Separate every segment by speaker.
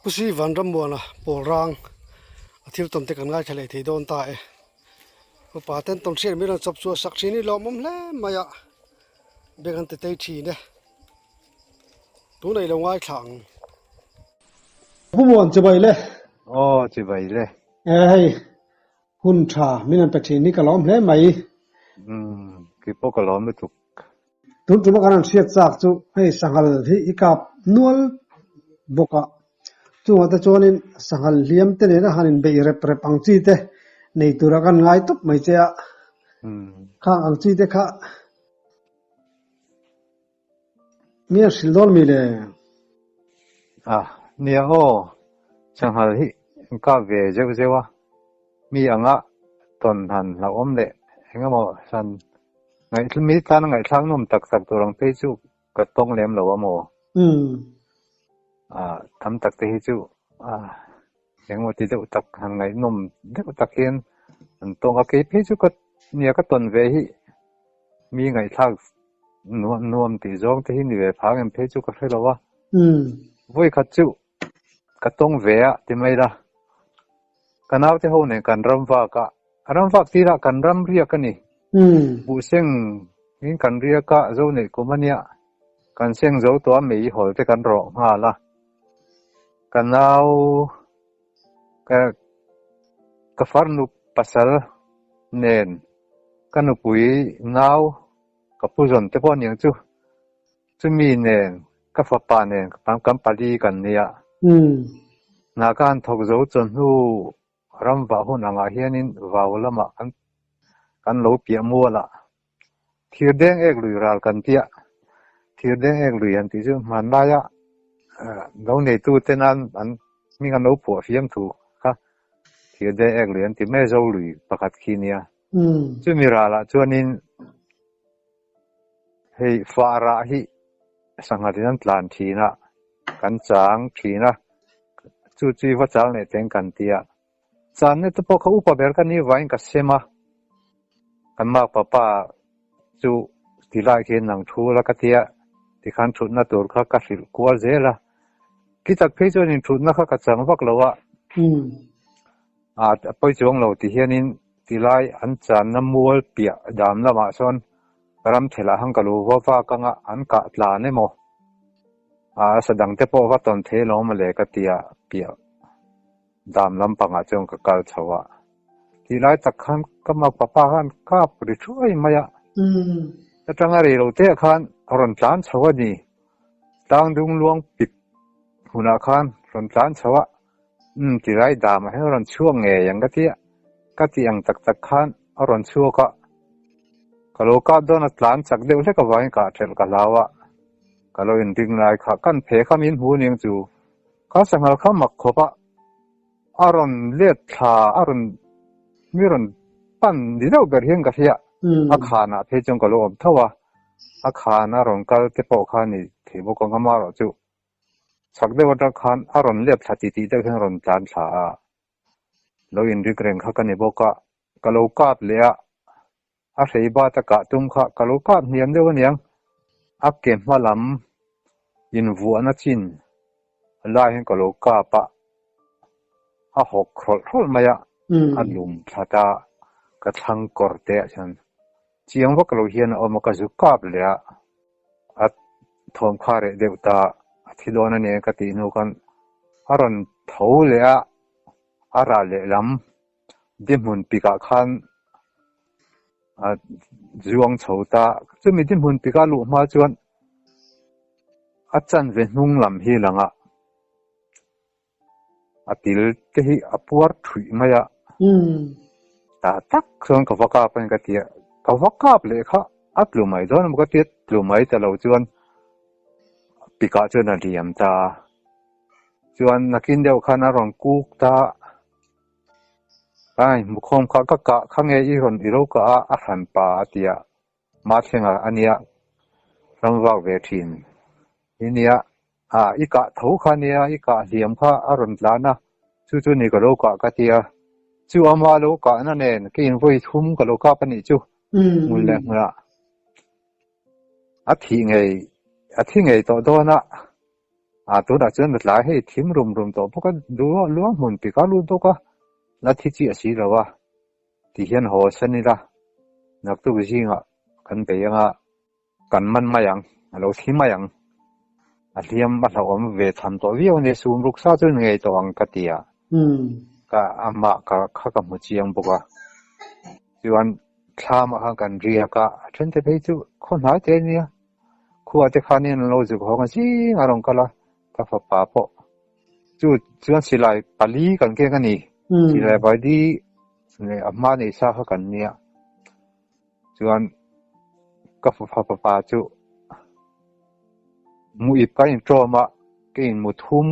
Speaker 1: kusi van ram buana porang athil tom te kan ngai thale thei don ta e ko paten ton sher mi ran chop chu sak chini lo mom le maya began te tei thi ne tu nei lo ngai thang bu bon che bai le
Speaker 2: che bai le
Speaker 1: ai hun tha min an pathin ni kalom le mai
Speaker 2: ki po kalom me tuk
Speaker 1: tun tu kan siat sak chu hei sangal hi ikap nual boka chu ta chonin sangal liam te ne na hanin be rep rep ang chi te nei tura kan ngai top mai che a kha ang chi te kha mi sildol mi le
Speaker 2: nia ho sangal hi ka ve je wa mi anga ton han la om le henga mo san ngai mi tan ngai thang nom tak sak turang pe chu ka tong lem lo mo tham tak te hi chu yang mo ti de tak han ngai nom de tak hian an tong ka ke pe chu ka nia ka ton ve hi mi ngai thak nuam ti jong te hi ni ve phang em pe chu ka phelo wa voi khat chu ka tong ve a ti mai da kanaw te ho ne kan ram wa ti ra kan ram ria ka ni bu seng in kan ria ka zo ne ko mania kan seng zo to mei hol te kan ro nga la kanaw ka farnu pasal nen kanu pui naw ka puzon te pon yang chu mi nen ka fa pa nen kam pali kan nia na kan thok zo chon hu ram wa hun anga hianin wawlama kan lo pia muala thir deng ek lui ral kan tia thir deng ek lui an ti chu man la ya lo nei tu tenan an mi kan lo po fiam thu kha thir deng ek lui an ti me zo lui pakhat khinia chu mi rala chuanin hei fara hi sanghalian tlan thina kan chang thina chu chi wa chal ne teng kan tia chan ne to po kha upa ber kan ni wain ka sema kan ma papa chu tilai khen nang thu la ka tia ti khan thut na tur kha ka sil kwal zela ki tak phe chu nin thut na kha ka chang wak lowa poi chong lo ti hianin tilai an chan na mual pia dam lama son ram thela hang ka lo wa ka nga an ka tla ne mo sadang te po wa ton the lo ma le ka tia pia dam lam panga chong ka kal chawa tilai tak khan kamak papa khan ka pri thui maya tanga re lo te khan ron tlan chawa ni tang dung luang pip huna khan ron tlan chawa tilai dam he ron chuang nge yang ka ti ang tak khan ron chuwa ka kalo ka don tlan chak deu le ka wain ka thel ka lawa kalo in ding lai kha kan phe khamin hu ning chu ka sangal kha mak khopa aron let tha aron miron pan di do ber hian ka hia akhana phe chong ka lo om thawa akhana ron kal te po khani thebo ko ngama ro chu chakde wata khan aron let tha ti te khan ron tlan tha lo in rikreng kha kan boka kalo kap le a sei ba ta ka tum kha kalo kap niam de waniang akke malam in vu ana chin lai hen kalo ka pa a hok khol maya alum thata ka thang korte chan chiang wa kalo hian om ka zu kap le a thom khare devta thilona ne ka ti nu kan aron tho le ara le lam dimun pika khan zuang chhota chumi dimun pika lu ma chuan achan ve hnung lam hi langa atil te hi apuar thui maya ta tak khon ka waka pen ka tia ka waka le kha atlu mai don mo ka tit lu mai ta lo chuan pika chuan aliam ta chuan nakin deu khana ron kuk ta ai mukhom kha ka khange I ron iro ka a han pa tia ma thenga ania rangwa ve thin inia ika tho khania ika liam kha aron tlana chu ni ka lo ka tia chu ama lo ka na nen kin voi thum ka lo ka pani chu mun le nga a thi ngei to do na ตัวดักจนหลายให้ทิมรุมๆตัวพวกก็ดูล้วงหุ่นปีกาลูตัวก็ลัทธิจีสีแล้วว่าที่เห็นโหสนี่ล่ะนักตุกจิงอ่ะกันไปยังอ่ะกันมันมายังเราทิมมายังอันเทียมมาเราเวททำตัววิวในสูงรุกษาจนไงตัวอังกติอ่ะก็อามาก็ข้ากับมุจียังบอกว่าส่วนข้ามากันเรียกฉันจะไปจู่คนหายใจเนี่ยคู่อาจจะขานี่เราจะขอกันสิอารมณ์ก็ละถ้าฟ้าป่าปะจู่ส่วนสิไลปาลีกันแค่กันนี่สิไลไปดีเนี่ยอามาเนี่ยสากันเนี่ยส่วนก็ฟ้าป่าจู่มูอีกก็ยังโจมาก็ยังมูทุ่ม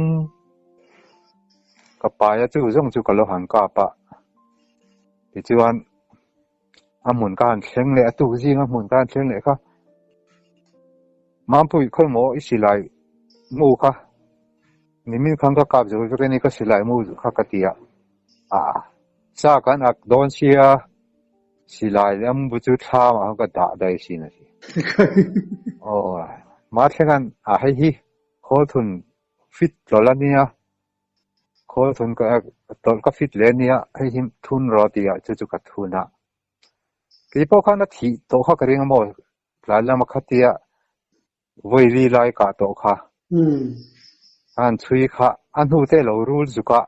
Speaker 2: ก็ไปจู่ส่งจู่ก็เราหันกลับปะที่ส่วนอาหมุนการเชิงเลยตู้จริงอาหมุนการเชิงเลยค่ะมาปุยค่อยหมออิสิไลมูค่ะนี่มีครั้งก็กลับจะไปนี่ก็สิไลมูค่ะกติยะซากันอักโดนเชียสิไลแล้วมุจุท่ามาก็ด่าได้สินะสิโอ้มาเท่ากันให้ฮีโคทุนฟิตจอลเนี่ยโคทุนก็ตอนก็ฟิตเลยเนี่ยให้หิมทุนรอตีอ่ะจุกัดทุนอ่ะที่พวกเขาหน้าที่โตเขาก็เรียกว่าหลายแล้วมาคัดที่วัยรีไลกาโตค่ะอันช่วยค่ะอันหูเตเรารู้จุกะ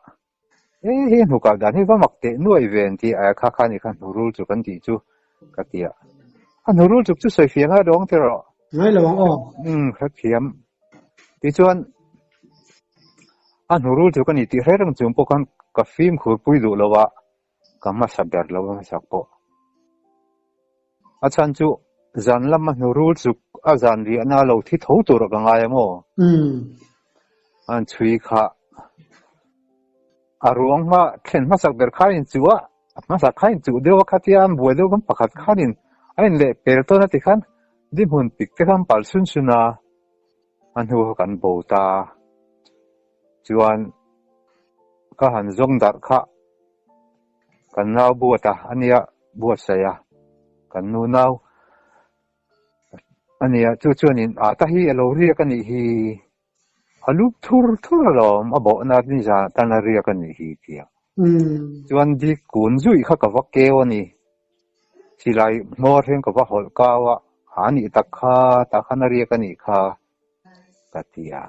Speaker 2: เห็นหูกับดันนี่ว่ามักเตะนู่นอีเวนที่ข้านี่คันหูรู้จุกันที่จูกัดที่อันหูรู้จุกจุสวยเฟียงอ่ะร้องเตอร์
Speaker 1: ไม่ระวังอ๋อ
Speaker 2: ครับเพียมที่ชวนอันหูรู้จุกันนี่ที่เรื่องจุ่มพวกกันกับฟิล์มคุยปุยดูแล้วว่ากัมมาสับเดือดแล้วว่าสักปะอาจารย์จู่จันลำมันรู้จุกอาจารย์เรียนน่าเราที่ทุ่ตัวกันไงมั้งอันช่วยค่ะอารมณ์มาเข็นมาสักเดือดข้าอินจู่มาสักข้าอินจู่เดี๋ยวข้าที่อันบัวเดี๋ยวกันปักข้าอินอันเล่เปิดตัวนั่นที่ขันดิบุนปิกที่ขันปัลซุนซุน่าอันหัวกันบูตาจู่อันก็หันจงดัดข้ากันน่าบัวตาอันนี้บัวเสียกันนู่นเอาอันนี้จู่ๆนี่แต่ที่เราเรียกกันนี่ฮัลโหลทุรเรามาบอกนัดนี่จะตั้งเรียกกันนี่ที่จู่อันที่คุณจุยข้ากับว่าเกวนี่สิไลมอร์เฮงกับว่าหอลกาวะอันนี้ตะข้าเรียกกันนี่ค่ะกัตยา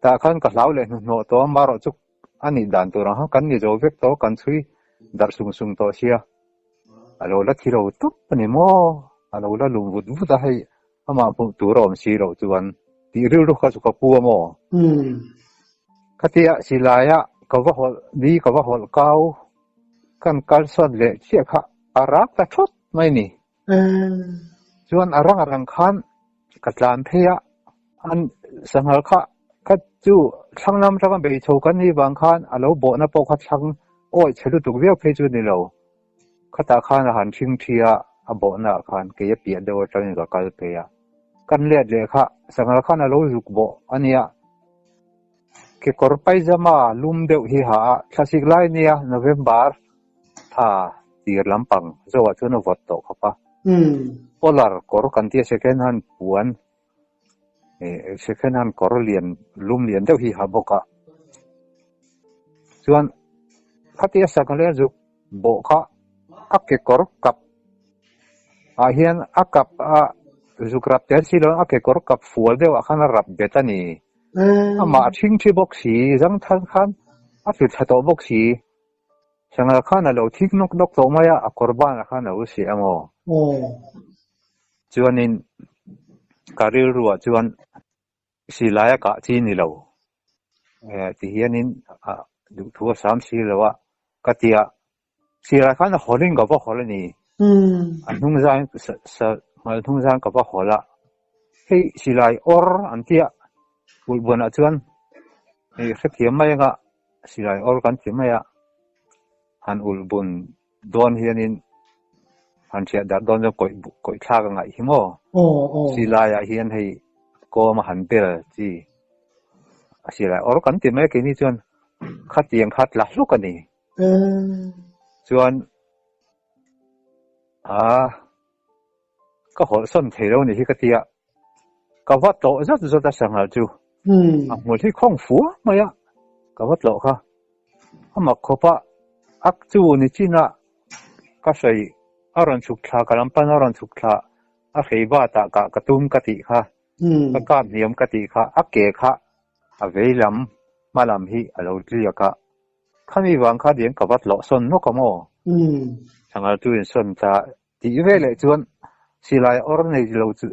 Speaker 2: ตะข้าก็เล่าเลยโน้ตัวมารอจุกอันนี้ดันตัวเรากันนี่จะเวกตัวกันช่วยดัดซุงตัวเสียเราละที่เราตุ๊บนี่มั้งเราละลุงวุฒิให้อามาพูดตัวเราสิเราจวนที่เรื่องข้าสุขปัวมั้งคติสิลายะก็ว่าดีก็ว่าหอลกาวกันการสอนเลยเชี่ยค่ะอารักแต่ชดไม่นี่จวนอารังขันกัดลานเทียอันสังหารค่ะกัดจู่ช่างน้ำช่างไปโชว์กันนี่บางขันเราบอกนะพอขัดช่างโอ้ยเชื่อถูกเวียบเพจุนี่เราขัดตาขันอาหารชิงเทียบอกนะขันเกี่ยเปียเดียวจังนี่ก็กลายเป็นกันเลียดเลยค่ะสังหารขันเราจุกบอกอันนี้เกี่ยวกับไปจะมาลุมเดียวที่หาคลาสสิกไลน์เนี่ยโนเวมเบอร์ท่าที่ลำพังจะว่าจะนวัตโตครับปะพอลาร์กอร์กันที่เช็คหันปวนเช็คหันกอร์เลียนลุมเลียนเดียวที่หาบอกส่วนข้าที่สักการะจุบอกค่ะอักเกกอร์กับเฮียนอักกับจุกรับเจ้าสิลอักเกกอร์กับฟัวเดียวขันรับเบตันีมาทิ้งที่บ็อกซี่จังทันขันฟิตหัดตัวบ็อกซี่สังขันเราทิ้งนกตัวมาอ่ะกอร์บานขันเราเสียมั้งจวนนี้การีรัวจวนสิลายกะที่นี่เราที่เฮียนินดูทัวร์3-4แล้วว่ากติยาสิลายขันหอลิงกับว่าหอลนี่ทุ่งจางกับว่าหอละให้สิลายออร์อันที่บุบนะจวนสักเทียมไม่ก็สิลายออร์กันเทียมไม่หันอุลบุญโดนเฮียนินหันเสียดัดโดนจะก่อยท่ากันไงหิมสิลายเฮียนให้ก็มาหันเปล่าจีสิลายออร์กันเทียมไม่แค่นี้จวนคัดยังคัดหลักลูกกันนี่จวนก็ขอส้นเทแล้วนี่ที่กติยาก็ว่าโตจะสังหารจู หมดที่ข้องฝัวมายะก็วัดโลค่ะมาคบอักจูนี่จีน่ะก็ใส่อารันสุขลากะลำปันอารันสุขลาอาเขยบ้าตากะกระตุ้มกะติค่ะก็กาบเนียมกะติค่ะอักเกค่ะอาเวลำมาลำฮีอโลเรียกะข้ามีวังค่ะเดียงกับวัดโลสนนกมอทางเราตุนสนจะที่เวลจวนสิไลออร์ในโลจุ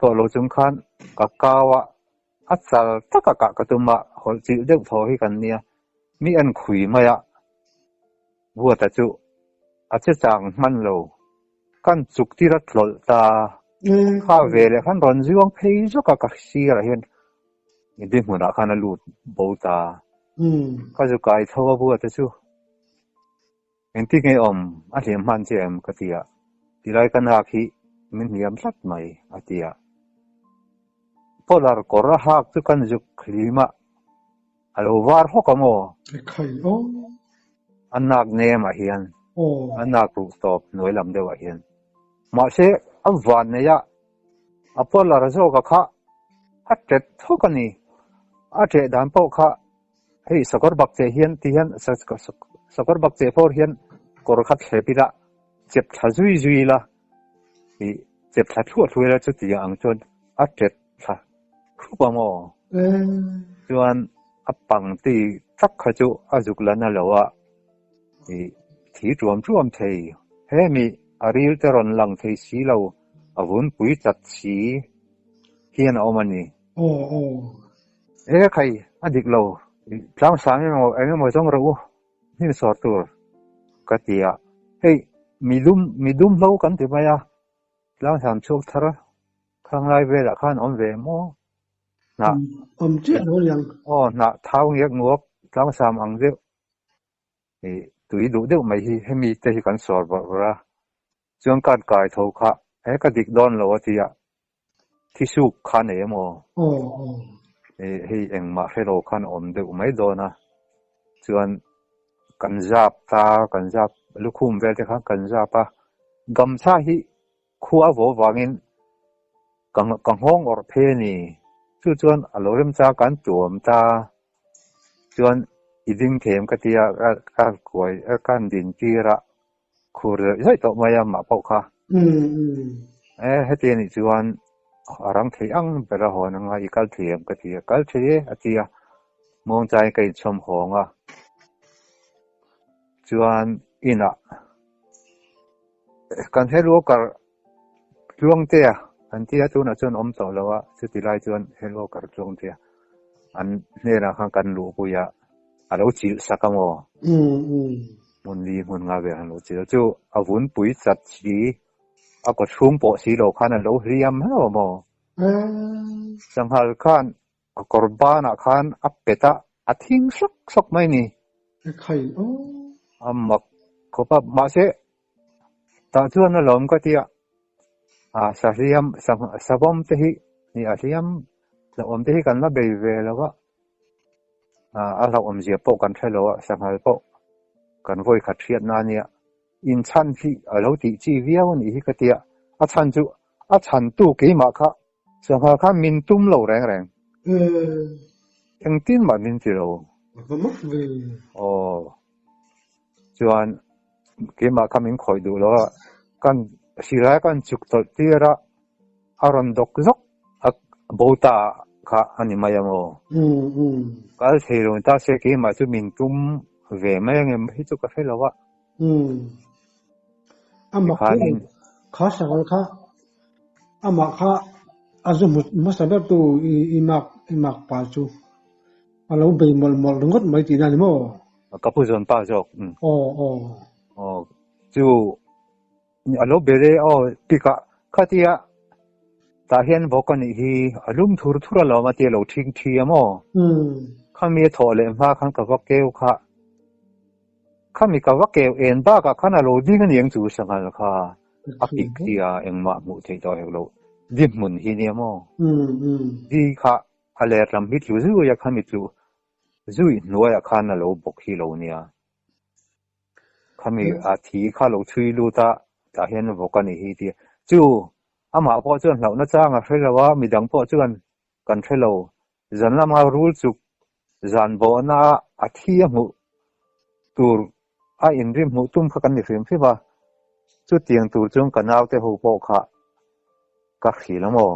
Speaker 2: ตัวโลจุงคันกะกาวะอัศลตะกะกะตุมะหอจิเด็กทอให้กันเนี่ยมีอันคุยมายะบัวตะจุอาจจะจางมันโลกันจุกที่รัดหลตาข้าเวลขันรอนจิวงเพยจุกะกักซีอะไรเห็นนี่ดิมุนะขันลูดบูตาก็จะกลายเท่าบัวตะจุเห็นที่ไงอาเทียมมันเจมกะติยะที่ไรกันหักฮีมันเหียมสัดไหมอาติยะพอลาร์กอร์หักจุกันจุกคลีมะอโลวาร์ฮอกมออันนักเนมเฮียนอันนักรูสตอบหน่วยลำเดียวเฮียนมาเชอันวันเนี่ยพอลาร์โจกะค่ะอัดเจ็ดทุกันนี่อัดเจ็ดดันพวกค่ะเฮ้ยสกอร์บักเจเฮียนที่เฮียนสกอร์บักเจพอเฮียนกอร์ขัดเฮปิละเจ็บทะจุยละเจ็บทะทั่วละจุดที่ยังจนอัดเจ็ดค่ะคู่ปมอจวนอับปังตีทักขจุอาจุกลันนั่นแหละว่าที่รวมเทเฮมีอาริลเตรอนหลังเทสีเราอาวุนปุยจัดสีเฮียนเอามันนี่ใครอดีตเราพระสามยังไม่ต้องรู้นี่สอดตัวกติยาเฮ้ยมีดุมเล่ากันที่ไหนอ่ะพระสามโชคทาระข้างไรเวลาข้านเวโมนะ
Speaker 1: เจ้ารู้ยัง
Speaker 2: นะเท้าเงี้ยงวกพระสามอังเดียวตุยดูเดียวไม่ให้มีแต่กันสอดบอกว่าจงการกายเท่าค่ะกระดิกดอนเราที่สุขขันโมให้เองมาให้เราขันเดียวไม่โดนนะจวนกันจับกันจับลูกคุ้มเวลากันจับกำชาฮิขัววัววางินกังห้องอร์เพนีจวนอารมณ์จากกันจวมตาจวนอีดิ้งเข็มกติยาการกวยการดินจีระคูเรย์ใช่ต่อมายังมาพบค่ะให้เตียนิจวนรังเทียงเป็นละหอนังอีกัลเทียมกติยากัลเทียอติยามองใจกันชมหงจวนอินะการให้รู้กับช่วงเตียอันที่จะจวนต่อแล้วว่าสุดที่ไรจวนให้รู้กับช่วงเตียอันเนี่ยนะข้างกันรู้ปุยะเราจิลสักโมมันดีมันงาเวหันเราจิลจู่อาวุธปุยจัดสีก็ชุ่มปอสีเราขันเราเรียมเหรอโมสังหารขันกอร์บานะขันอัปเปตะทิ้งสักไม่นี่
Speaker 1: ใคร
Speaker 2: มักขบมาเสตาจวนเราก็ที่สารียมสบอมเทหินี่อาเรียมเราเทหิกันละเบยเวแล้วก็เราเสียปกันใช่หรอสังหารปกันไว้ขัดเทียนนั่นเนี่ยอินชันที่เราติจีเวียวันนี้ก็เตียชันตู้กี่มาค่ะสังหารข้ามินตุ้มเราแรงยังตีนมามินจีเราจวนกี่มาข้ามินคอยดูแล้วกันสิไรกันจุกตัวที่ระอารมณ์ดกจกบูตาค่ะอันนี้มายังก็เชื่อว่าถ้าเชื่อกี่มาจะมินตุ้มเวไม่ยังไม่จุกาแฟแล้ววะ
Speaker 1: มาข้าสั่งข้ามาข้าอาจจะมุสลิมตัวอิมักป้าจูเราไปมอลงดไม่ตีนั่นมั้ง
Speaker 2: ก็พูดจนป้าจกจู่เราเบรปีกะข้าที่ตาเห็นบอกกันนี่อารมณ์ทุรเรามาเที่ยวเราทิ้งเที่ยวมั้งข้ามีถอดเลยมาข้างกับว่าเกลข้ามีกับว่าเกลเอ็นบ้ากับข้าน่ะเราดิ้งกันยังจู่สังหารข้าอักอีกที่เอ็งมาหมู่ที่ตัวเราดิ้งมุนที่เนี่ยมั้งดีข้าอะไรรำมิดอยู่จู่อยากข้ามิดอยู่จู่หน่วยข้าน่ะเราบอกที่เราเนี่ยข้ามีอาทิข้าเราช่วยรู้ตาเห็นบอกกันนี่ที่จู่มาพอจนเราน่าจ้างให้เราว่ามีดังพอจนกันให้เรา zan lama rule chu zan bo na a thia mu tur a in rim mu tum kha kan ni phim phi ba chu tiang tur chung kanaw te ho po kha ka khilamo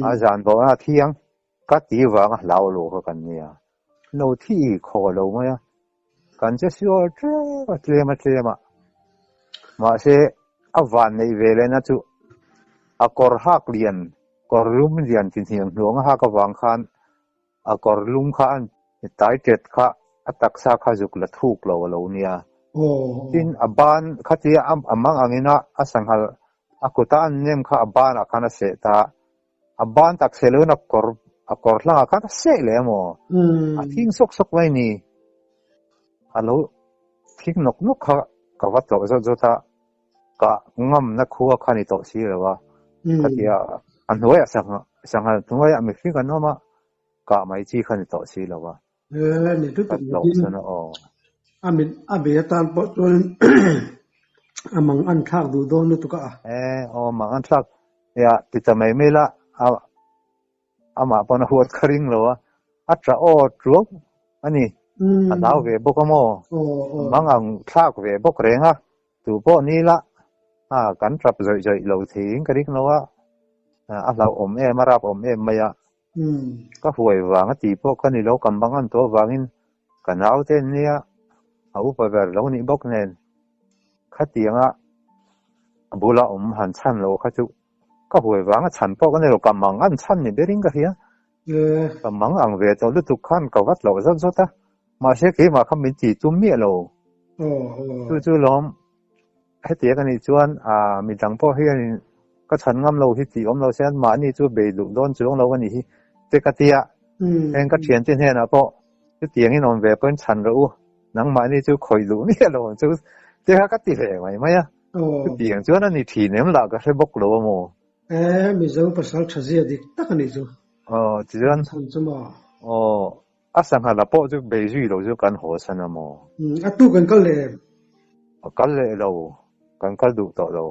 Speaker 2: a zan bo na thiang ka ti wa nga lao lo kha kan nia no thi kho lo ma ya kan che sio tre ma se awan nei vele na chu akor hak lian kor lum lian tin hiang hnuang ha ka wang khan akor lum khan tai tet kha atak sa kha juk la thuk lo nia tin aban khatia amang angina asanghal akuta an nem kha aban akhana se ta aban tak selona akor la kha se le mo athing sok mai ni alo thik nok kha ka wat lo zo ta ka ngam na khuwa khani to si lewa khatia an hoya sanghal thunga mi fi kan no ma ka mai chi khani to si lewa
Speaker 1: ni tu
Speaker 2: lo sana
Speaker 1: amin abe tan po chon amang an thak du don nu tu ka
Speaker 2: mang an thak ya ti ta mai mela ama pon huat kharing lo atra truok ani anaw ve bokamo mangang thak ve bok renga tu po ni la kan trap joi lo thing karik no a lau om marap om maya ka huai wanga ti po kani lo kambangan to wangin kanaw te nia au pa ver lo ni bok nen khatianga bula han chan lo khachu ka huai wanga chan po kani lo kamangan chan ni bering ka hia kamang ang ve to lu tu khan ka wat lo zo ta ma se ke ma kham min ti tum mi lo chu lom hetia kani chuan mi tang po hian ka chan ngam lo hi ti om lo sen ma ni chu be lu don chu lo ani hi te ka tia en ka thian tin he na po chu tiang in on ve pen chan ro nang ma ni chu khoi lu ni lo chu te ka ti ve mai mai chu tiang chuan ani thi nem la ka se bok lo mo
Speaker 1: mi zo pasal thazia dik tak ani chu
Speaker 2: chuan
Speaker 1: chan chu ma
Speaker 2: asang hala po chu be ju lo chu kan ho sana mo
Speaker 1: atu kan kal le
Speaker 2: lo kan kal du to lo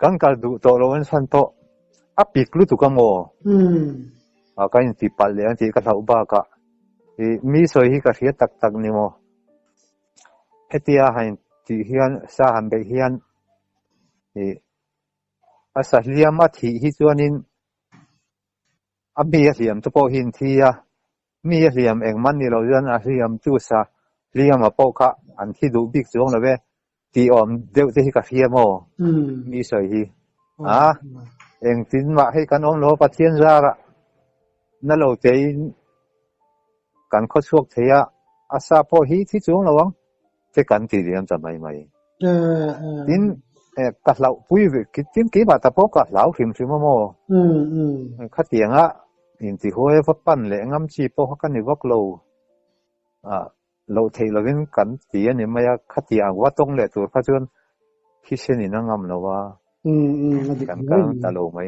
Speaker 2: kan kal du to lo en san to apik lu tu ka mo ka in ti pal le an ti ka thau ba ka mi soi hi ka hria tak ni mo hetia hain ti hian sa han be hian asa hliam a thi hi chuanin abi hliam to po hin thia mi hliam eng man ni lo jan a hliam chu sa hliam a po kha an thi du bik chong la ve ti om deu te hi ka hria mo mi soi hi eng tin ma he kan om lo pathian ra na lo te kan kho chuak theya asa po hi thi chung lawang te kan ti riam cha mai tin ka lau pui ve tin ki ba ta po ka lau him mo khatianga in ti hoe va pan le ngam chi po kan ni wak lo lo thei lovin kan ti ani maya khatia wa tong le tur kha chun khi se ni na ngam lo wa kan ta lo mai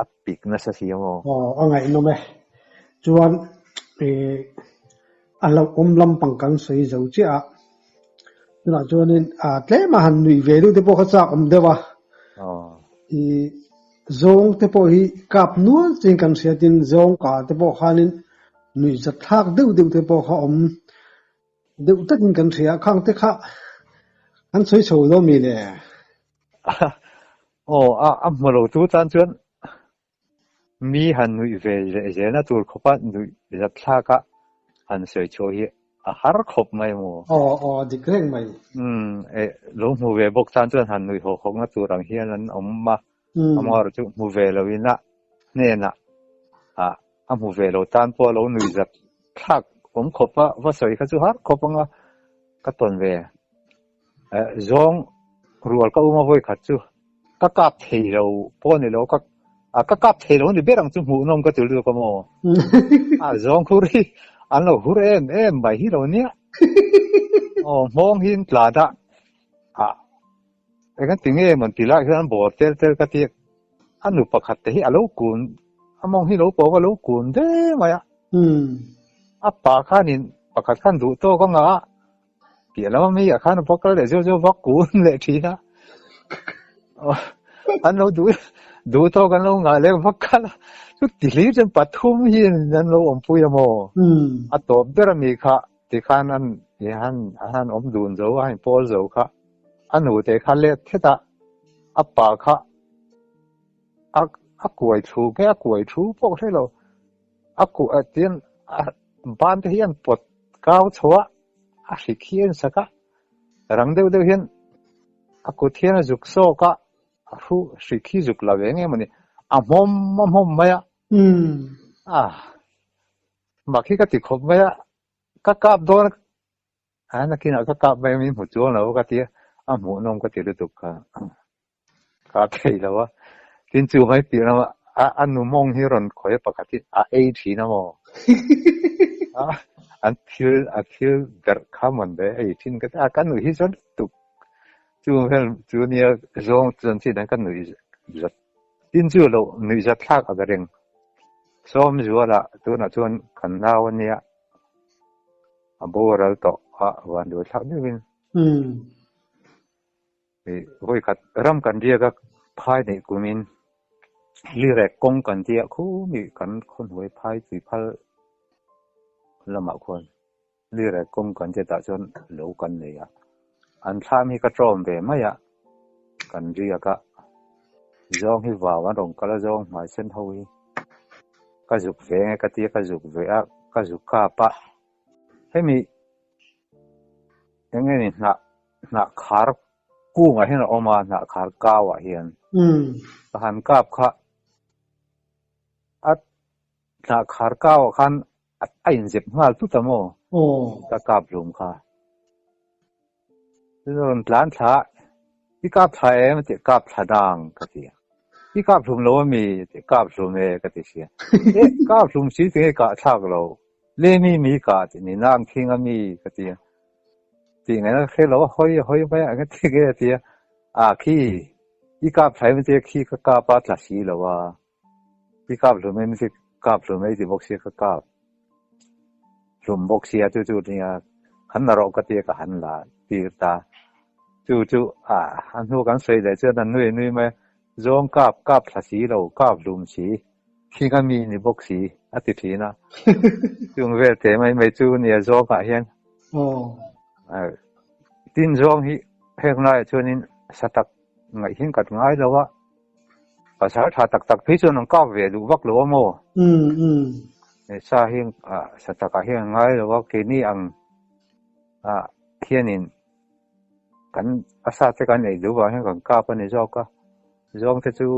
Speaker 2: apik na sa siya mo
Speaker 1: angai no me chuan alo lam pangkang sei zo chi na chuanin tle ma han nui ve lu te po kha chak om dewa zong te po hi kap nual ching kan sia tin zong ka te po khanin nui zat thak deu te po kha om deu takin kan sia khang te kha an soi so lo mi le
Speaker 2: malo tu tan chuan mi han nui ve je na tur khopa nui zat thaka an soi cho hi har khop mai mo
Speaker 1: dikreng mai
Speaker 2: lo mu ve bok tan chuan han nui ho khong na turang hian an omma amar chu mu ve lo ina ne na mu ve lo tan po lo nui zat thak om khopa va soi kha chu har khopanga ka ton ve zong rual ka uma voi kha chu ka kap thei lo po ni lo ka kap thei lo ni berang chu mu nom ka tul ko mo zong khuri an lo hur em bai hi lo nia mong hin tla da kan tinge man tila kan bo tel ka ti anu pakhat te hi alo kun among hi lo po ka lo kun de maya apa khanin pakhat khan du to ko nga ki lo mi ya khan pokal le jo wak kun le thi na an lo ดูโตกันลงอ่ะแล้วพักกันทุกทีนี้จนปฐุมหินนั่นเราอมปุยโมอะตบเดรมีค่ะที่ข้านั้นยันอมดูนเจ้าให้ปอลเจ้าค่ะอันหนูแต่ข้าเล็กแค่ตาอัปปาค่ะกวยทูแค่กวยทูพวกที่เรากูเตียนบ้านที่ยันปดก้าวชัวสิเขียนสักรังเดียวเห็นกูเทียนจุกโซกะรู้สิขีจุกลาเวงมันนี่มอมไม่อะบางทีก็ติดขบไม่อะก็กลับโดนนักกินก็กลับไปมีหัวจ้วงแล้วก็ตีหมูนมก็ติดตุกก็เที่ยวว่ากินจูไม่ปีนะว่าอันนู้มองที่รอนคอยปกติทีนะโมuntil there come on the 18 ก็กันหนูที่สุดตุกจูเนี่ยจงจนที่นั้นกันหนูจะกินจูเราหนูจะทักอะไรเรื่องซ้อมจูละตัวน่ะจนกันดาวเนี่ยบัวเราต่อวันดูทักนี่เป็นโอ้ยกัดรำกันเดียก็พายในกุมินลีแรกกงกันเดียคู่มีกันคนหวยพายสีพัลละมาคนลีแรกกงกันจะตัดจนเหลวกันเลยอันท่ามีกระโจมไปไม่กันเดียก็จงให้ว่าวันรงก็ละจงหมายเส้นเท่านี้ก็จุกเวงก็เตียก็จุกเวงก็จุกข้าปะให้มียังไงนี่นักขากู้ไงให้เราออกมานักขาก้าวเฮียนทหารกาบค่ะนักขาก้าวคันไอ้เจ็บหัวทุกตะโมตะกาบลุมค่ะโดนหลานช้าที่กาบไทยมันจะกาบฉดางก็ทีที่กาบลุมเรามีจะกาบลุมก็ทีเสียกาบลุมสีถึงกาชากเราเล่มีกาที่นี่นางทิ้งมีก็ทีจริงไงนะแค่เราห้อยไปก็ทีก็ทีขี้ที่กาบไทยมันจะขี้ก็กาบปัดละสีแล้วว่าที่กาบลุมมันจะกาบลุมที่บอกเสียก็กาบลุมบอกเสียจู่ๆเนี่ยหันเราก็ทีก็หันละตีตาจู่ๆอันนู้นกันใส่ได้เจอนั่นนุ่ยไหมจงกาบละสีเรากาบลุมสีขี้ก็มีนี่บอกสีติทีนะจุงเวทไม่จู่เนี่ยจงก็เห็นตินจงที่เพียงไรช่วงนี้สตักไงเห็นกัดง่ายแล้วว่าภาษาถ้าตักพิจารณาก้าวเวดูวักหลวงโมสาเหตุสตักเห็นง่ายแล้วว่าแค่นี้เขียนินกันอาสาจะกันไอ้ดูว่าให้กันก้าวไปในจงก็จงที่จู่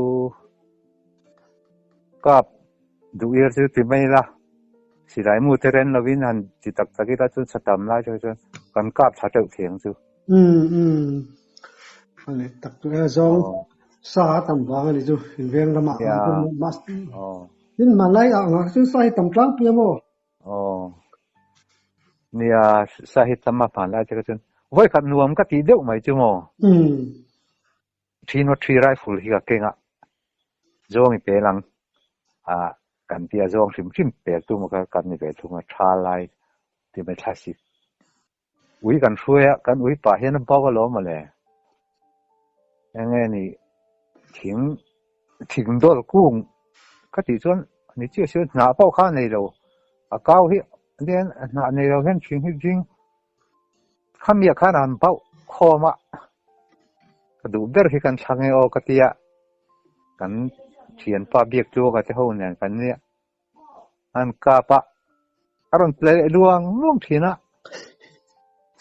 Speaker 2: ก้าวดูเยอะจู่ที่ไม่ละสิได้มูเทเรนเราวินันจิตตักที่เราจุดสตัมไล่จนกันก้าวชัดเจนเสียงจู่
Speaker 1: อันนี้ตักตัวจงสาตำวางอันนี้จู่เวียงละมามานี่มาไล่ซึ่งสาเหตุตำกลางเปียโมเนี่ยสาเหตุตำมาผ่านไล่จนไว้กันรวมก็ตีเดียวไม่จู่โมทีโนทรีไรฟิลที่ก็เก่งจงอีเปลังกันที่จงชิมเปิดตัวมันก็กันนี่เปิดตัวมันชาไลที่ไม่ทัสิวิกันช่วยกันวิป่าเห็นน้ำเปล่าก็ล้มมาเลยยังไงนี่ถึงโดนกุ้งก็ติดส่วนนี่เชื่อหน้าเปล่าข้าในเราเก้าที่เรียนหน้าในเราเห็นจริงข้ามีข้าน้ำเปล่าคอมากระดูกเดินที่กันช่างเอากติยากันเขียนป้าเบียกตัวก็จะเอาเนี่ยกันเนี่ยอันกาปะอารมณ์เลยลวงทีนะ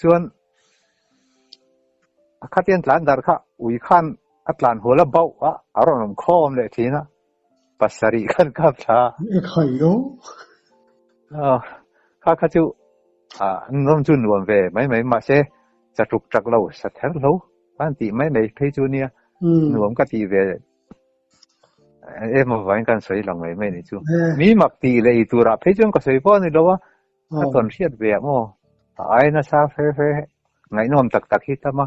Speaker 1: ส่วนข้าเตียนหลานดาร์ข้าอุยขันอัตลานหัวละเบาอารมณ์คอมเลยทีนะปัสสรีกันกับชาใครรู้ข้าจู่น้องจุนรวมเวไม่มาเสจะถูกจักเราสัตว์เราบ้านตีไม่เพยจูเนี่ยรวมก็ตีเวมาไว้กันสวยหลังไม่นี่จู่มีมักตีเลยตัวรับเพยจูก็สวยพอนี่แล้วว่าตอนเชียดเบียโม่ไอ้น่าซาเฟ่ไงน้อมตักฮิตมา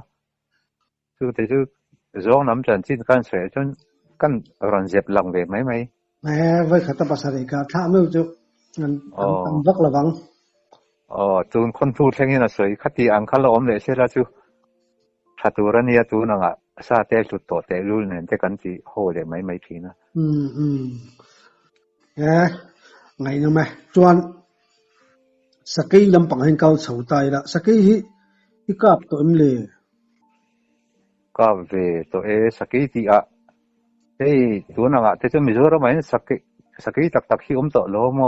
Speaker 1: จู่แต่จู่จงน้ำจันทร์ที่กันสวยจนกันรันเจ็บหลังเวไม่ไว้ขัดภาษาเอกาถ้าไม่จู่งั้นต้องวักระวังจูนคนพูดแค่นี้นะสวยคติอังคัลล้อมเลยใช่ละจู่ถ้าตัวนี้ตัวนั่ง
Speaker 2: ซาเตสุดโตเตรุลเนี่ยจะกันสิโหเลยไม่ผีนะ
Speaker 1: ไงนะแม่จวนสกีลำปังให้เก่าเฉาตายละสกีฮิกาบตัวเลย
Speaker 2: กาเวตัวสกีที่อ่ะเฮ้ยตัวนั้นอ่ะแต่จะมีส่วนอะไรสกีตักที่ตัวโลโม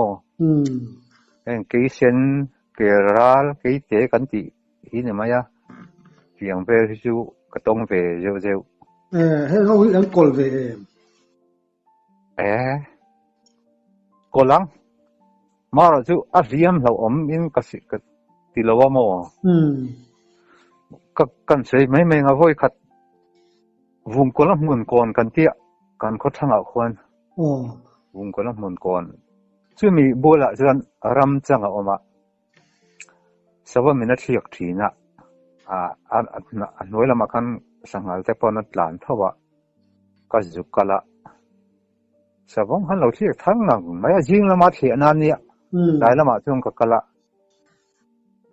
Speaker 2: กีเซนเกรัลกีเจกันที่ที่เนี่ยมั้ยเพียงเพื่อที่จะกระตงเวเจ้า
Speaker 1: ให้เขาฮิอันกอลเว
Speaker 2: กอลังมาแล้วจู่อาเรียมเราอินก็สิกติลาวโมก็กันใช่ไม่งั้นว่าขัดวงกลมมุนก่อนกันเตี้ยกันเขาทั้งเอาคนวงกลมมุนก่อนจู่มีบัวละจวนรำจังเอามาสวัสดิ์มินาทีอยากทีนะน้อยละมากันสังหารแต่พอนัดหลานเท่าว่าก็จุกละสวัสดิ์ฮันเราที่ทั้งนั้นไม่จริงละมาเทียนนี่ได้ละมาจงก็ละ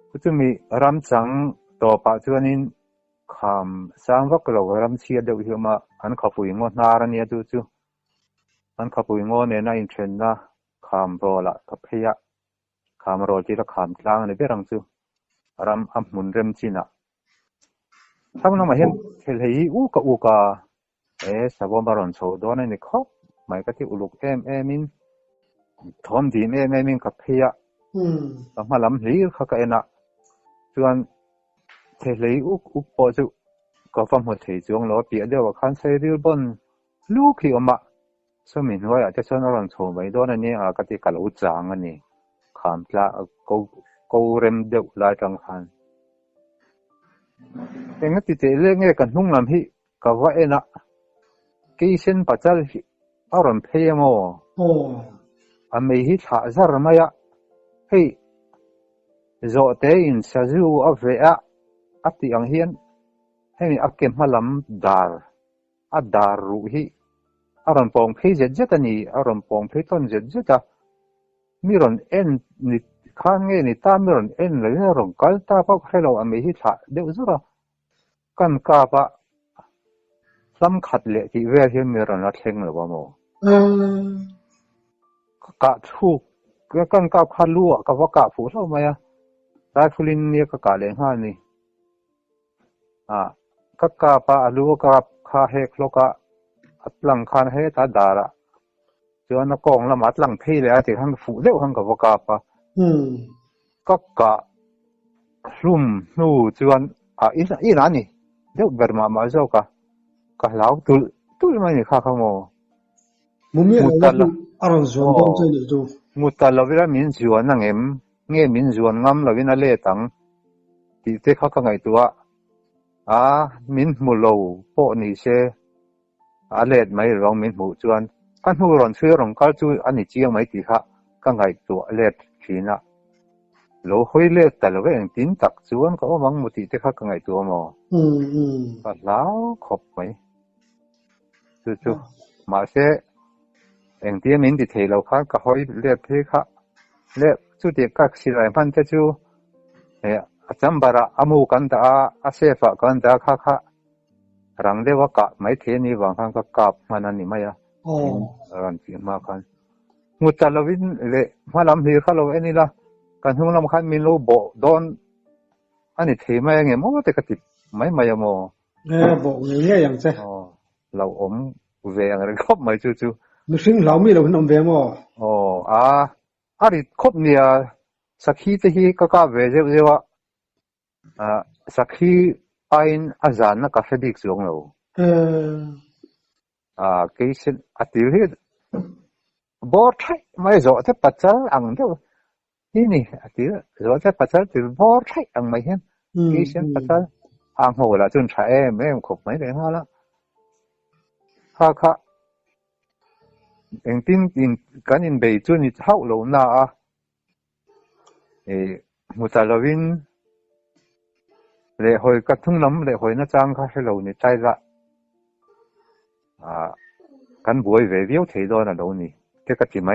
Speaker 2: ก็จะมีรำจังต่อปัจจุบันนี้คำสร้างวักเรารำเชียเดียวที่มาอันขับปุ่ยงอนารันเนี่ยดูจู่อันขับปุ่ยงอเนี่ยน่าอินเทรนนะคำโรละกับเฮียคำโรที่ละคำกลางในเบื้องจู่รำอับมุนเริ่มจีน่ะถ้ามันมาเห็นเทเลย์อูกาสวัสดิ์บารอนโชว์ด้วยนี่เขาไม่ก็ที่อุลุกมินทอมดีมินกับเฮียแต่มาลำลีเขาก็เอ็นะส่วนเทเลย์อุปอจุก็ฟังหัวใจจวงล้อเปียเดียวว่าคันเซริลบนลูกที่ออกมาสมินว่าอาจจะชนอรันโชว์ไว้ด้วยนี่ก็ที่กล่าวจางอันนี้คำละกูเริ่มเดือดลายจังคันเองก็ติดเรื่องนี้กันนุ่งลำที่ก็ว่าเอ็นะกี่เส้นปัจจัยอารมณ์เพียโมไม่ฮิตหาจารมายะให้โจเตอินซาจูอัฟเวะอัติอังเฮียนให้มีอักเก็บมาลำดารุฮิอารมณ์ปองเพจเจตันีอารมณ์ปองเพต้นเจตามีรอนเอ็นนิข้างเงี้ยนี่ตามมีรอนเอ็นเลยนะรอนกัลตาพักให้เราไม่ฮิตหาเดี๋ยวจุระกันกาบะสำคัญเลยที่เวทีมีรอนรัดเชิงหรือว่าโมกะทุกกันกาขัดลัวกับว่ากะฟูเราไหมอะได้ฟุลินเนี่ยก็กะเลงห้านี่ก็กะปะลัวกับข้าเฮกโลกะอัตลังคันเฮตาดาระจวนนักกองละมัดลังเพลเลยอะที่ทั้งฟูเลี้ยวทั้งกับว่ากะปะก็กะลุ่มนู่จวนอีนั่นนี่เดี๋ยวเบิร์มาเจ้ากะเหลาตุลไม่นี่ข้าขโม
Speaker 1: มุมนี้อารมณ์ส่วนตรงใจเลยจู
Speaker 2: มุตลาวิลามินจวนนั่งเงี้ยมินจวนงามลาวินาเล่ตังที่เทข้าข้างไงตัวมินมุโลโปนี่เชเล็ดไม่ร้องมินมุจวนกันหูร้อนเชื่อร้องกัลจูอันนี้เจียงไม่ตีข้าข้างไงตัวเล็ดขีนะโลหอยเล็ดแต่ละเวงตินตักจวนก็มังมุติเทข้าข้างไงตัวมอก็แล้วขบไหมจู่มาเชเองที่มินติเทเราข้าก็หอยเล็ดเพข้าเล็ดจู่เด็กก็สิไรพันเตจู่จัมบาระอามูกันตาอาเซฟะกันตาข้ารังเดวกะไม่เทนี่วังข้างก็กลับมานั่นนี่ไม่อะรันที่มากันมุตลวินเละมาลำฮีข้าเราเอ็นี่ละกันทุ่งลำคันมินโลโบโดนอันนี้เทไม่ยังไงมั่วแต่กติไม่มายังโม
Speaker 1: บอกเนี่ยอย่างเช่
Speaker 2: เราเวียงอะไรครบไม่จู่
Speaker 1: นึกถึงเราไม่เราเห็นเวียงมั้
Speaker 2: อันนี้ครบเนี่ยสักทีที่ก็เวเจว่าสักทีอินอาจารย์นักคาเฟดิกส์ลงแล้วกี่เช่นอัติวิดบอร์ดให้ไม่จอดที่ปัจจัยอังเดียวนี่อัติวิดจอดที่ปัจจัยที่บอร์ดให้อังไม่เห็นกี่เช่นปัจจัยอังหัวละจนใช้ไม่ครบไม่ได้ฮะละค่ะเองติ้งกันอินเบย์จุนี่เท่าโลน่ามุตลาวินเลยหอยกระทุ่งน้ำเลยหอยน่าจังค่ะให้เราเนี่ยใจละกันบวยเวียวเทดอนะเรานี่เจ้าก็ที่ไม่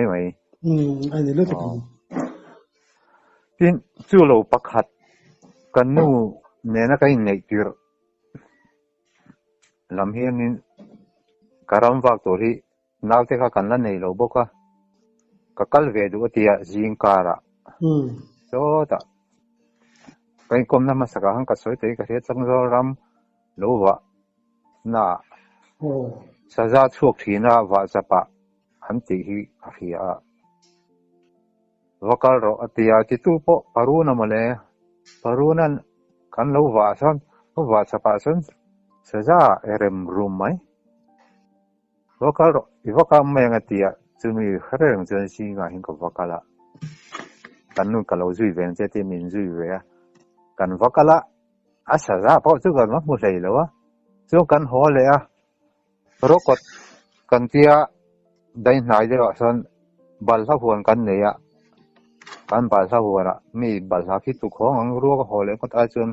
Speaker 1: อันนี้เรื่อง
Speaker 2: ที่จู่เราปักหัดกันนู่เนี่ยนะก็ยังไงที่ lam hianin karam wak tori naute kha kan la nei lo boka ka kal ve du tia jingkara so ta kai kom na masaka hang ka soi te ka he changro ram lowa na saza chuak thina wa chapa han ti hi afia wakal ro atia ti tu po paruna male parunan kan lo wa san wa chapa san saza erem room mai wakal ro iwaka me ngatia chumi khareng chen si nga hin ko wakala kan nu ka lo zui ven che te min zui ve kan wakala asaza po chu kan ma mu sei lo wa chu kan ho le a rokot kan tia dai nai de san bal sa huan kan ne ya kan bal sa huara mi bal sa ki tu khong ang ru ko ho le ko ta chun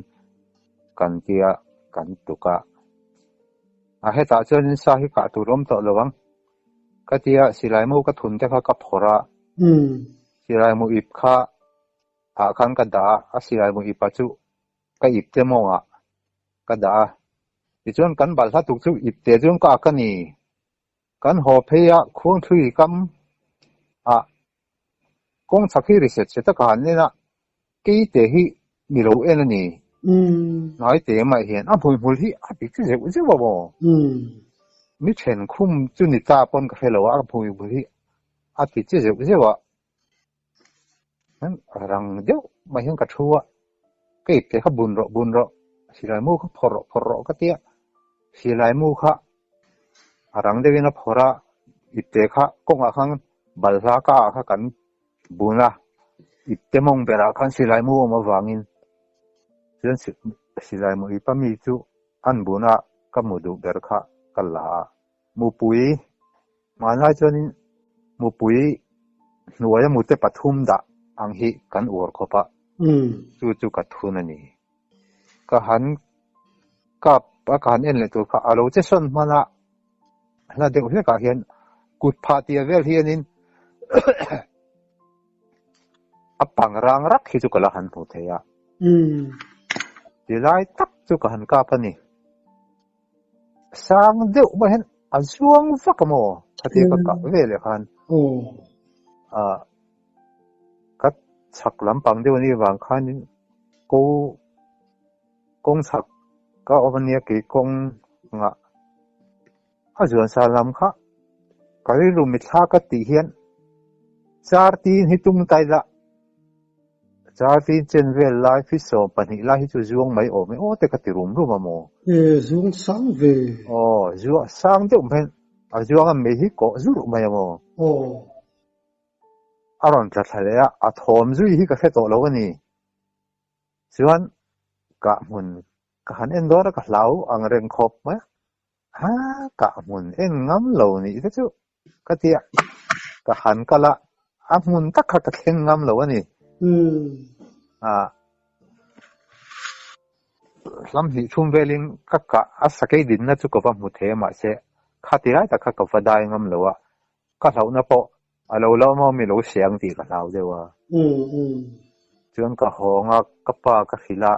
Speaker 2: kan tia kan tuka a he ta chun sa hi ka tu rom to lowang ka tia silai mu ka thun te kha ka phora silai mu ip kha a kan ka da a silai mu ipa chu ka ip te mo a ka da ti chun kan bal sa tu chu ip te chung ka ka ni kan ho pheya khung thui kam a kong chakhi research ta kan ne na ki te hi mi lo en ni nói te mai hian a phoi phul hi a ti che je bo bo mi chen khum chu ni ta pon ka phelo a phoi phul hi a ti che je wa nan rang deu mai hian ka thua ke te kha bun ro silai mu kha phor ro ka tia silai mu kha arang de na phora itte kha kong a khang bal la ka kha kan buna itte mong bera khan silai mu ma wangin chen silai mu ipa mi chu an buna ka mudu ber kha kala mu pui ma na chonin mu pui nuaya mu te pathum da ang hi kan ur khopa chu ka thun ani ka han ka pa kan en le tu kha alo che son mana la de hu ka hian kut pha tia vel hianin apang rang rak hi chu kala han pu theya dilai tak chu ka han ka pani sang deu ma hen azuang fakamo thati ka vel khan kat chak lampang deu ni wang khanin ko kong chak ka ovania ke kong nga azuan salam kha kali rumit tha ka ti hian char tin hitung tai la char tin chen vel lai fi so pani la hi chu zuang mai o me o te ka ti rum ma mo
Speaker 1: zuang sang ve
Speaker 2: zuang sang de men a zuang me hi ko zu mai mo aron tla thale a thom zui hi ka fe to lo ni chuan ka mun ka han en dor ka hlau ang reng khop ma ha ka mun en ngam lo ni te chu ka tia ka han kala a mun tak kha ka theng ngam lo ani lam hi thum velin ka asakei din na chu ko pa mu the ma se khatira ta kha ka vadai ngam lo wa ka hlau na po alo lo mo mi lo siang ti ka hlau dewa chuan ka honga ka pa ka khila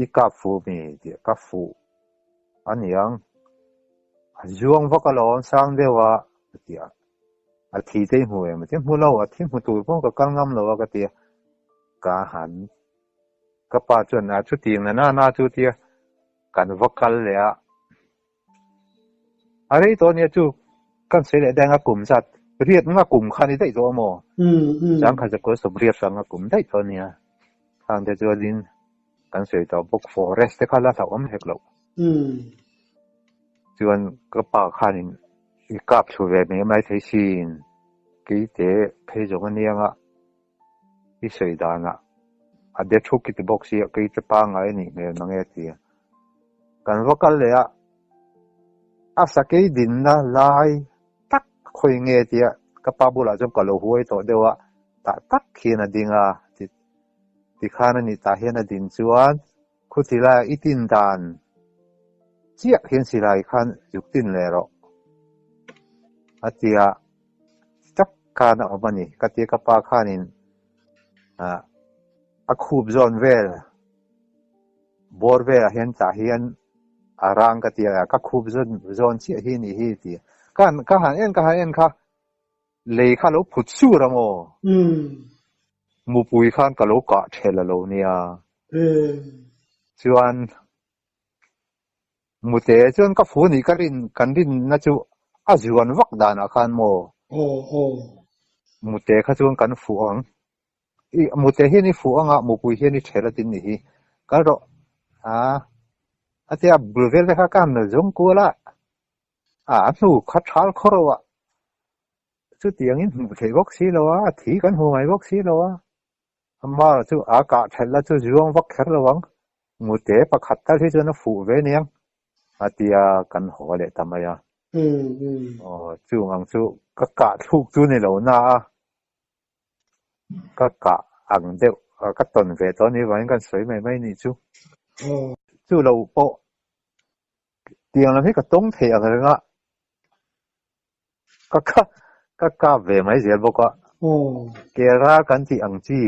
Speaker 2: i ka fu mi ti ka fu aniang azuang vakalon sang dewa tia a thi te hu em te hu lo a thi hu tu po ka kangam lo ka tia ka han ka pa chuan a chu ting na chu tia kan vakal le a are to ne chu kan se le dang a kum sat riat nga kum khani dai to mo jang kha ja ko so riat sang a kum dai to nia ang de jodin kan se to book forest te khala sa om hek lo chuan ka pa khanin i kap chu ve me mai thei sin ki te phei jong anianga i sei dana a de thu ki te box ya ki te pa ngai ni me nange ti kan vocal le a sakei din na lai tak khoi nge ti ka pa bula jom ka lo huai to dewa ta tak khina dinga ti khana ni ta hian a din chuan khutila itin dan chia hian silai khan yuktin le ro atia tak kana obani katia ka pa khanin a khub zon vel bor ve hian ta hian arang ka tia ka khub zon chi hi ni hi ti ka han en kha le kha lo phut su ra mo mu pui khan ka lo ka thela lo nia chuan mu te chuan ka fu ni ka rin kan rin na chu a zuan wak dan a khan mo mu te kha chuan kan fu ang i mu te hi ni fu anga mu pui hi ni thela tin ni hi ka ro atia bulvel kha kan na jong ko la nu kha thal khorowa chu tiang in thei bok si lo a thi kan hu mai bok si lo a amma chu a ka thela chu juang wak kher lawang mu te pakhat ta hi chu na fu ve niang atia kan ho le tamaya chu ngang chu ka thuk chu ni lo na ka ang de ka ton ve to ni wain kan soi mai ni chu chu lo po tiang la hi ka tong thei a nga ka ve mai zel boka kera kan ti ang chi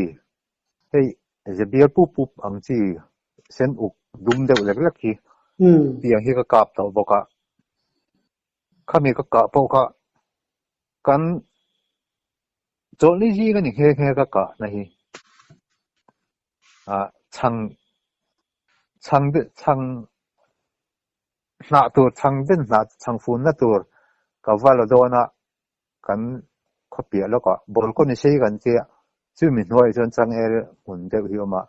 Speaker 2: hei zebial pu ang chi sen uk dum deuh lek lek hi tiang hi ka kap to boka khami ka ka po ka kan choli ji kan he ka na hi chang na tur chang den na chang fun na tur ka valodona kan khopia lo ka bol ko ni sei kan che chu mi noi chon chang er un de hi ma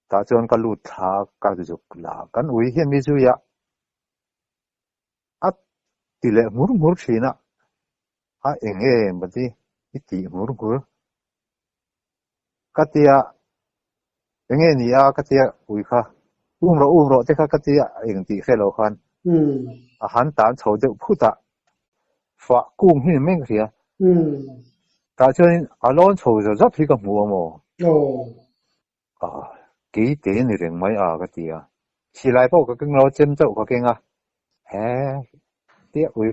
Speaker 2: ta chon ka lu tha ka ju la kan ui hi mi chu ya at tile mur thina enge bati iti mur katia enge ni a katia ui kha umro te kha katia eng ti khelo khan han tan chho de phuta fa kung hi meng ria ta chuan alon chho zo zap hi ka mu mo ki te ni reng mai a ka tia silai po ka keng lo chem chau ka kenga tia ui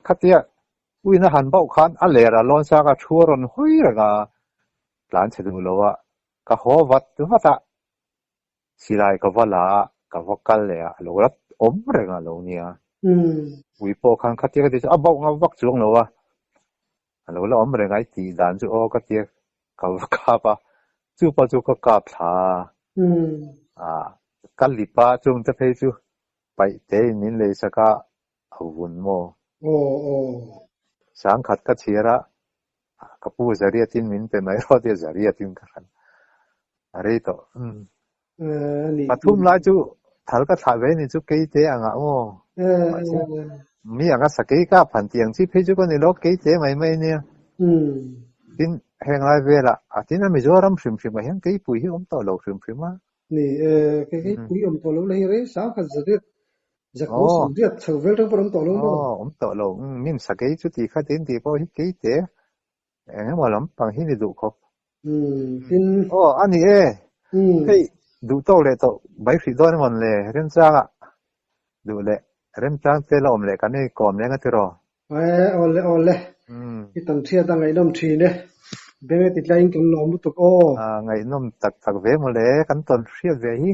Speaker 2: kha tia ui na han bau khan a le ra lon sa ka thuron hui ra ga plan che du lo wa ka ho wat tu hata silai ka wala ka vokal le a lo rat om re ga lo nia ui po khan kha tia ka ti a bau nga wak chuang lo wa lo la om re ngai ti dan chu o ka tia ka pa chu pa chu ka ka tha kan lipa chung te phei chu pai te nin le saka avun mo sang khat ka chira ka pu zaria tin min pe mai ro te zaria tin ka khan are to pathum la chu thal ka tha ve ni chu ke te anga mo mi anga sakai ka phan tiang chi phei chu ko ni lo ke te mai ne tin heng lai ve la atin a mizoram phrim ma heng ke pui hi om to lo phrim ma
Speaker 1: ni ke pui om to lo le re sa ka zadet zakko sundiat chawel rang param to lo
Speaker 2: om to lo min sakai chu ti kha tin ti po hi ke te ma lam pang hi ni du kho
Speaker 1: tin
Speaker 2: ani hei du to le to bai phri don mon le ren cha du le ren chang te lo om le kan ni kom le nga ti ro
Speaker 1: ole ki tan thia da ngai nom thi ne benge ti tlain kan lo mu to
Speaker 2: ngai nom tak ve mo le kan ton thria ve hi